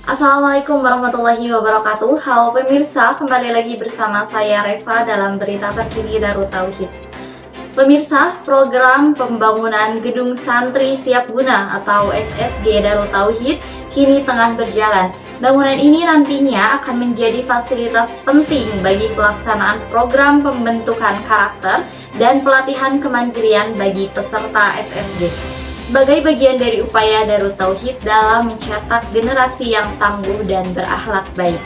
Assalamualaikum warahmatullahi wabarakatuh. Halo pemirsa, kembali lagi bersama saya Reva dalam berita terkini Darut Tauhid. Pemirsa, program pembangunan Gedung Santri Siap Guna atau SSG Darut Tauhid kini tengah berjalan. Bangunan ini nantinya akan menjadi fasilitas penting bagi pelaksanaan program pembentukan karakter dan pelatihan kemandirian bagi peserta SSG. Sebagai bagian dari upaya Darut Tauhid dalam mencetak generasi yang tangguh dan berakhlak baik.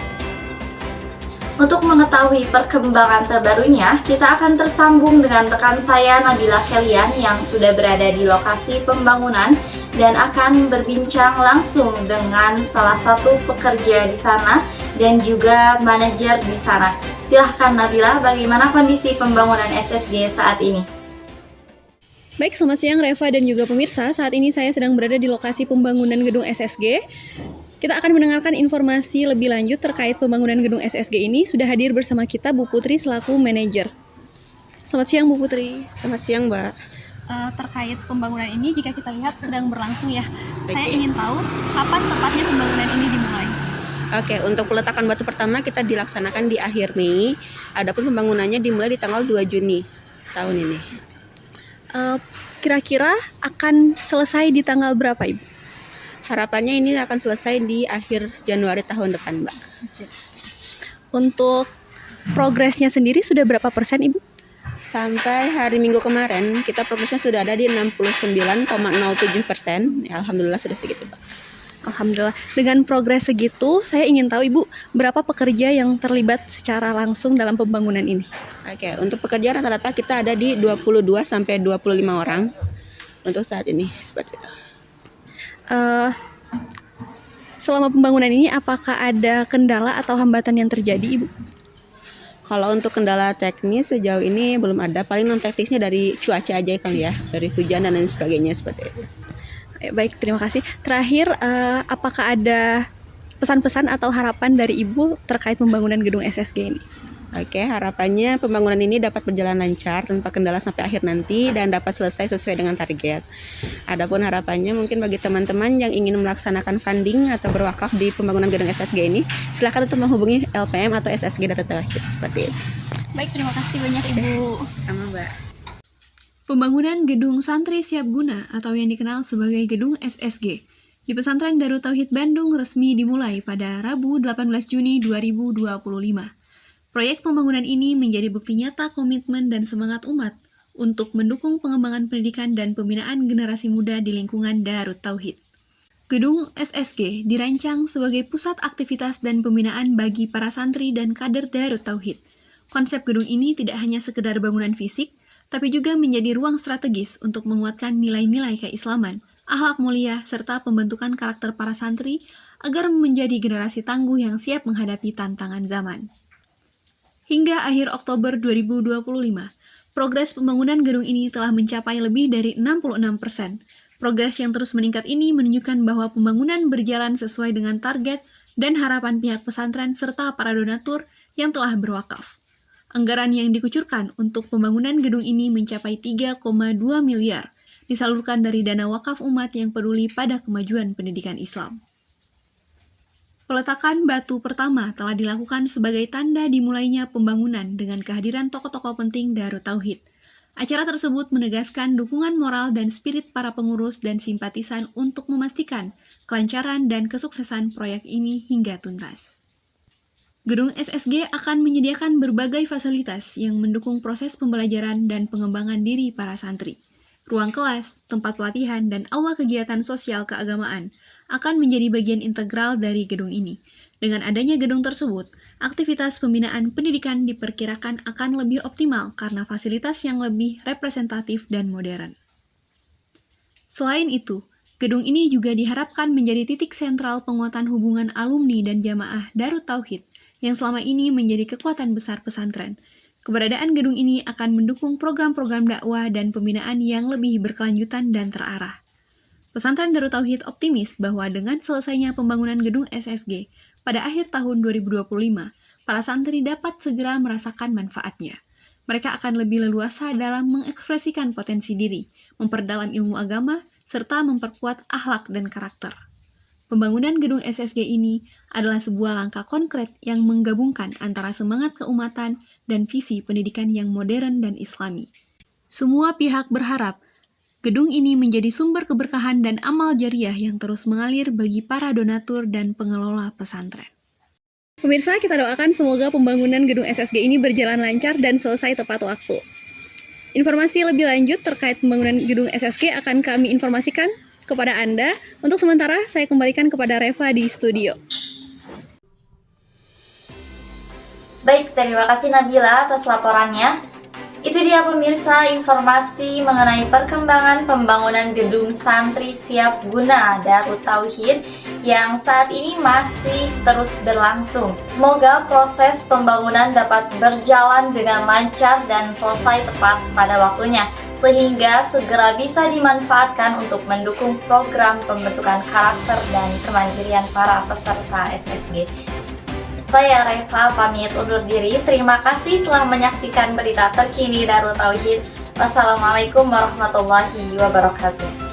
Untuk mengetahui perkembangan terbarunya, kita akan tersambung dengan rekan saya Nabila Kelian yang sudah berada di lokasi pembangunan dan akan berbincang langsung dengan salah satu pekerja di sana dan juga manajer di sana. Silahkan Nabila, bagaimana kondisi pembangunan SSG saat ini? Baik, selamat siang Reva dan juga pemirsa. Saat ini saya sedang berada di lokasi pembangunan gedung SSG. Kita akan mendengarkan informasi lebih lanjut terkait pembangunan gedung SSG ini. Sudah hadir bersama kita Bu Putri selaku manajer. Selamat siang Bu Putri. Selamat siang Mbak. Terkait pembangunan ini, jika kita lihat sedang berlangsung ya. Saya ingin tahu kapan tepatnya pembangunan ini dimulai. Oke, untuk peletakan batu pertama kita dilaksanakan di akhir Mei. Adapun pembangunannya dimulai di tanggal 2 Juni tahun ini. Kira-kira akan selesai di tanggal berapa Ibu? Harapannya ini akan selesai di akhir Januari tahun depan, Mbak. Untuk progresnya sendiri sudah berapa persen Ibu? Sampai hari Minggu kemarin kita progresnya sudah ada di 69,07%. Ya, alhamdulillah sudah segitu, Pak. Alhamdulillah. Dengan progres segitu, saya ingin tahu Ibu, berapa pekerja yang terlibat secara langsung dalam pembangunan ini? Oke, untuk pekerja rata-rata kita ada di 22 sampai 25 orang untuk saat ini, seperti itu. Selama pembangunan ini, apakah ada kendala atau hambatan yang terjadi, Ibu? Kalau untuk kendala teknis sejauh ini belum ada, paling non teknisnya dari cuaca aja kali ya, dari hujan dan lain sebagainya seperti itu. Baik, terima kasih. Terakhir, apakah ada pesan-pesan atau harapan dari Ibu terkait pembangunan gedung SSG ini? Oke, harapannya pembangunan ini dapat berjalan lancar tanpa kendala sampai akhir nanti dan dapat selesai sesuai dengan target. Adapun harapannya mungkin bagi teman-teman yang ingin melaksanakan funding atau berwakaf di pembangunan gedung SSG ini, silakan untuk menghubungi LPM atau SSG Darut Tauhid seperti itu. Baik, terima kasih banyak Ibu. Sama Mbak. Pembangunan Gedung Santri Siap Guna atau yang dikenal sebagai Gedung SSG di Pesantren Darut Tauhid Bandung resmi dimulai pada Rabu 18 Juni 2025. Proyek pembangunan ini menjadi bukti nyata komitmen dan semangat umat untuk mendukung pengembangan pendidikan dan pembinaan generasi muda di lingkungan Darut Tauhid. Gedung SSG dirancang sebagai pusat aktivitas dan pembinaan bagi para santri dan kader Darut Tauhid. Konsep gedung ini tidak hanya sekedar bangunan fisik, tapi juga menjadi ruang strategis untuk menguatkan nilai-nilai keislaman, akhlak mulia, serta pembentukan karakter para santri agar menjadi generasi tangguh yang siap menghadapi tantangan zaman. Hingga akhir Oktober 2025, progres pembangunan gedung ini telah mencapai lebih dari 66%. Progres yang terus meningkat ini menunjukkan bahwa pembangunan berjalan sesuai dengan target dan harapan pihak pesantren serta para donatur yang telah berwakaf. Anggaran yang dikucurkan untuk pembangunan gedung ini mencapai 3,2 miliar, disalurkan dari dana wakaf umat yang peduli pada kemajuan pendidikan Islam. Peletakan batu pertama telah dilakukan sebagai tanda dimulainya pembangunan dengan kehadiran tokoh-tokoh penting Darut Tauhid. Acara tersebut menegaskan dukungan moral dan spirit para pengurus dan simpatisan untuk memastikan kelancaran dan kesuksesan proyek ini hingga tuntas. Gedung SSG akan menyediakan berbagai fasilitas yang mendukung proses pembelajaran dan pengembangan diri para santri. Ruang kelas, tempat pelatihan, dan aula kegiatan sosial keagamaan akan menjadi bagian integral dari gedung ini. Dengan adanya gedung tersebut, aktivitas pembinaan pendidikan diperkirakan akan lebih optimal karena fasilitas yang lebih representatif dan modern. Selain itu, gedung ini juga diharapkan menjadi titik sentral penguatan hubungan alumni dan jamaah Darut Tauhid yang selama ini menjadi kekuatan besar pesantren. Keberadaan gedung ini akan mendukung program-program dakwah dan pembinaan yang lebih berkelanjutan dan terarah. Pesantren Darut Tauhid optimis bahwa dengan selesainya pembangunan gedung SSG pada akhir tahun 2025, para santri dapat segera merasakan manfaatnya. Mereka akan lebih leluasa dalam mengekspresikan potensi diri, memperdalam ilmu agama, serta memperkuat akhlak dan karakter. Pembangunan gedung SSG ini adalah sebuah langkah konkret yang menggabungkan antara semangat keumatan dan visi pendidikan yang modern dan islami. Semua pihak berharap gedung ini menjadi sumber keberkahan dan amal jariah yang terus mengalir bagi para donatur dan pengelola pesantren. Pemirsa, kita doakan semoga pembangunan gedung SSG ini berjalan lancar dan selesai tepat waktu. Informasi lebih lanjut terkait pembangunan gedung SSG akan kami informasikan kepada Anda. Untuk sementara, saya kembalikan kepada Reva di studio. Baik, terima kasih Nabila atas laporannya. Itu dia pemirsa informasi mengenai perkembangan pembangunan gedung santri siap guna Darut Tauhid yang saat ini masih terus berlangsung. Semoga proses pembangunan dapat berjalan dengan lancar dan selesai tepat pada waktunya, sehingga segera bisa dimanfaatkan untuk mendukung program pembentukan karakter dan kemandirian para peserta SSG. Saya Reva pamit undur diri. Terima kasih telah menyaksikan berita terkini Darut Tauhid. Wassalamualaikum warahmatullahi wabarakatuh.